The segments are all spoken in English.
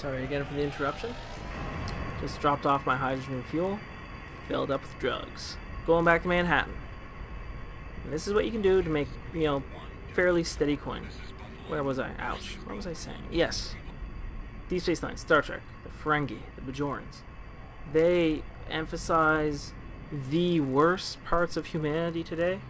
Sorry again for the interruption. Just dropped off my hydrogen and fuel, filled up with drugs. Going back to Manhattan. And this is what you can do to make, fairly steady coin. Where was I? Ouch. What was I saying? Yes. Deep Space Nine, Star Trek, the Ferengi, the Bajorans. They emphasize the worst parts of humanity today.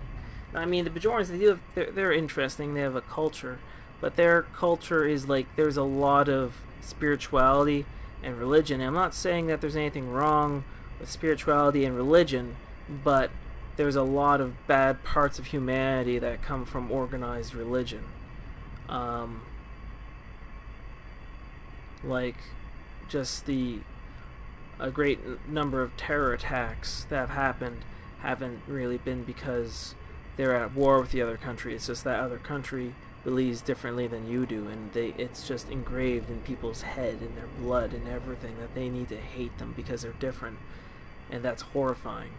I mean, the Bajorans, they're interesting. They have a culture. But their culture is like, there's a lot of spirituality and religion. And I'm not saying that there's anything wrong with spirituality and religion, but there's a lot of bad parts of humanity that come from organized religion. Like just a great number of terror attacks that have happened haven't really been because they're at war with the other country. It's just that other country believes differently than you do, and it's just engraved in people's head and their blood and everything that they need to hate them because they're different, and that's horrifying.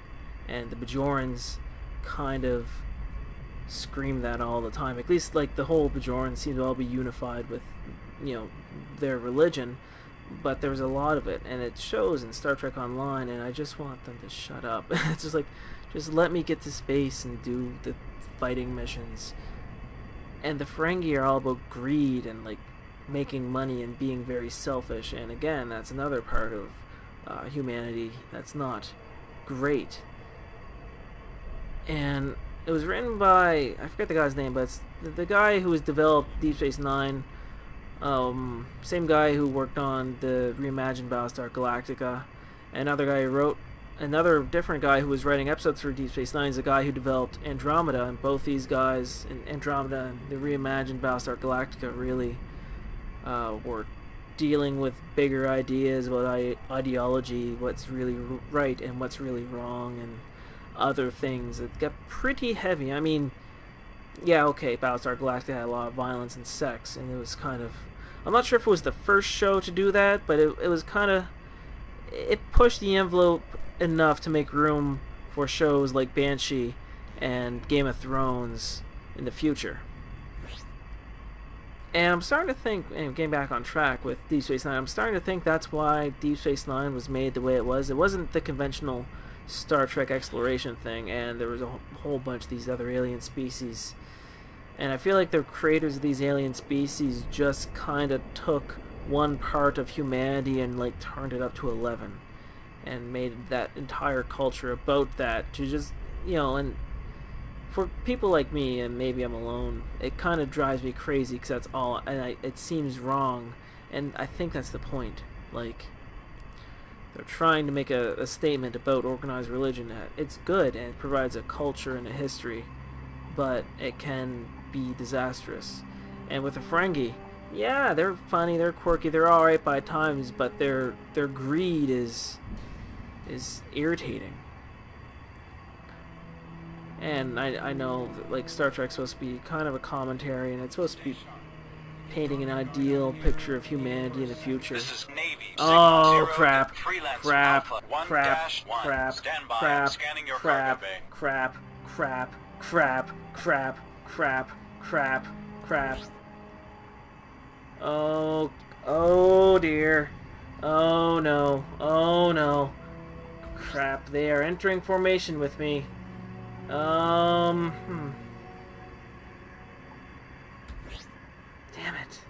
And the Bajorans kind of scream that all the time. At least, like, the whole Bajorans seem to all be unified with, their religion, but there's a lot of it, and it shows in Star Trek Online, and I just want them to shut up. It's just like, just let me get to space and do the fighting missions. And the Ferengi are all about greed and, like, making money and being very selfish, and again, that's another part of humanity that's not great. And it was written by, I forget the guy's name, but it's the guy who has developed Deep Space Nine. Same guy who worked on the reimagined Battlestar Galactica. Another guy who wrote, another different guy who was writing episodes for Deep Space Nine is the guy who developed Andromeda. And both these guys, Andromeda and the reimagined Battlestar Galactica, really were dealing with bigger ideas about ideology, what's really right and what's really wrong, and other things. It got pretty heavy. I mean, yeah, okay, Battlestar Galactica had a lot of violence and sex, and it was kind of, I'm not sure if it was the first show to do that, but it was kind of, it pushed the envelope enough to make room for shows like Banshee and Game of Thrones in the future. And I'm starting to think, and getting back on track with Deep Space Nine, I'm starting to think that's why Deep Space Nine was made the way it was. It wasn't the conventional Star Trek exploration thing, and there was a whole bunch of these other alien species. And I feel like the creators of these alien species just kind of took one part of humanity and, like, turned it up to 11. And made that entire culture about that to just, and for people like me, and maybe I'm alone, it kind of drives me crazy because that's all, and it seems wrong, and I think that's the point. Like, they're trying to make a statement about organized religion that it's good and it provides a culture and a history, but it can be disastrous. And with the Ferengi, yeah, they're funny, they're quirky, they're alright by times, but their greed is irritating. And I know that, like, Star Trek's supposed to be kind of a commentary, and it's supposed to be painting an ideal picture of humanity in the future. Oh, crap. Crap. Crap. Crap. Crap. Crap. Crap. Crap. Crap. Crap. Crap. Crap. Crap. Oh dear. Oh no. Oh no. Crap, they are entering formation with me. Damn it.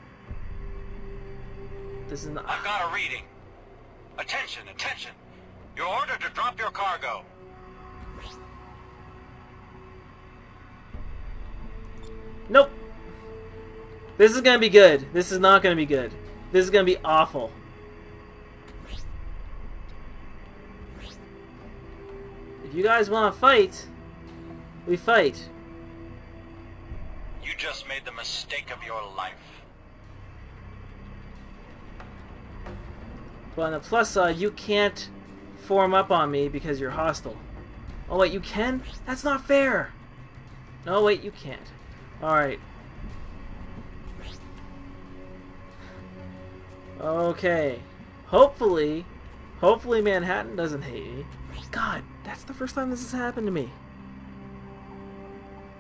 This is not... I've got a reading. Attention, attention. You're ordered to drop your cargo. Nope. This is gonna be good. This is not gonna be good. This is gonna be awful. If you guys want to fight, we fight. You just made the mistake of your life. But on the plus side, you can't form up on me because you're hostile. Oh wait, you can? That's not fair! No, wait, you can't. Alright. Okay. Hopefully Manhattan doesn't hate me. God, that's the first time this has happened to me.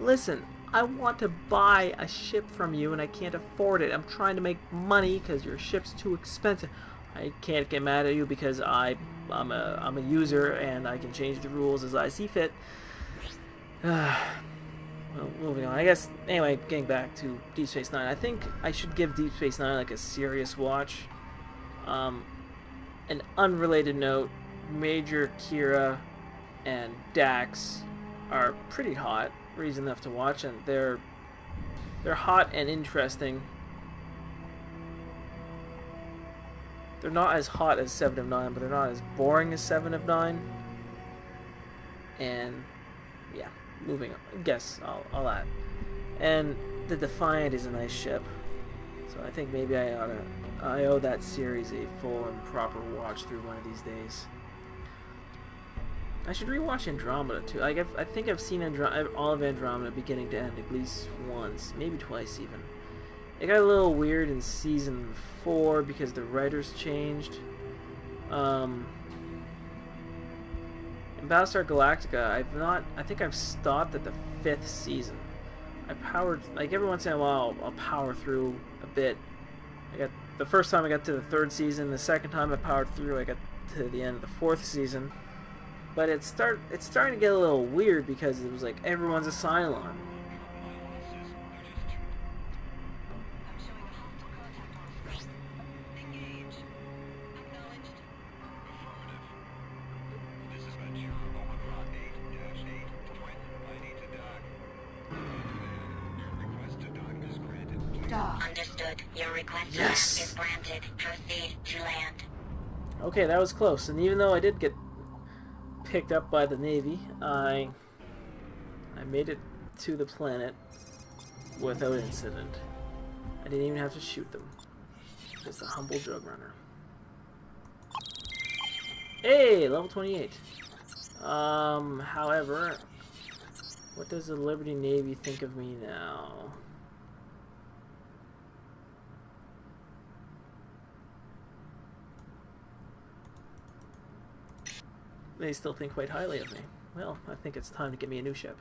Listen, I want to buy a ship from you and I can't afford it. I'm trying to make money because your ship's too expensive. I can't get mad at you because I'm a user and I can change the rules as I see fit. Well, moving on. I guess, anyway, getting back to Deep Space Nine. I think I should give Deep Space Nine like a serious watch. An unrelated note, Major Kira and Dax are pretty hot, reason enough to watch, and they're hot and interesting. They're not as hot as 7 of 9, but they're not as boring as 7 of 9. And yeah, moving on. I guess I'll add. And the Defiant is a nice ship, so I think maybe I owe that series a full and proper watch through one of these days. I should rewatch Andromeda too. I think I've seen all of Andromeda beginning to end at least once, maybe twice even. It got a little weird in season 4 because the writers changed. In Battlestar Galactica, I think I've stopped at the 5th season. I powered, like, every once in a while I'll power through a bit. The first time I got to the 3rd season, the second time I powered through, I got to the end of the 4th season. But it's starting to get a little weird because it was like everyone's a Cylon. Understood. Your request is granted. Proceed to land. Okay, that was close. And even though I did get picked up by the Navy, I made it to the planet without incident. I didn't even have to shoot them. Just a humble drug runner. Hey, level 28. However, what does the Liberty Navy think of me now? They still think quite highly of me. Well, I think it's time to get me a new ship.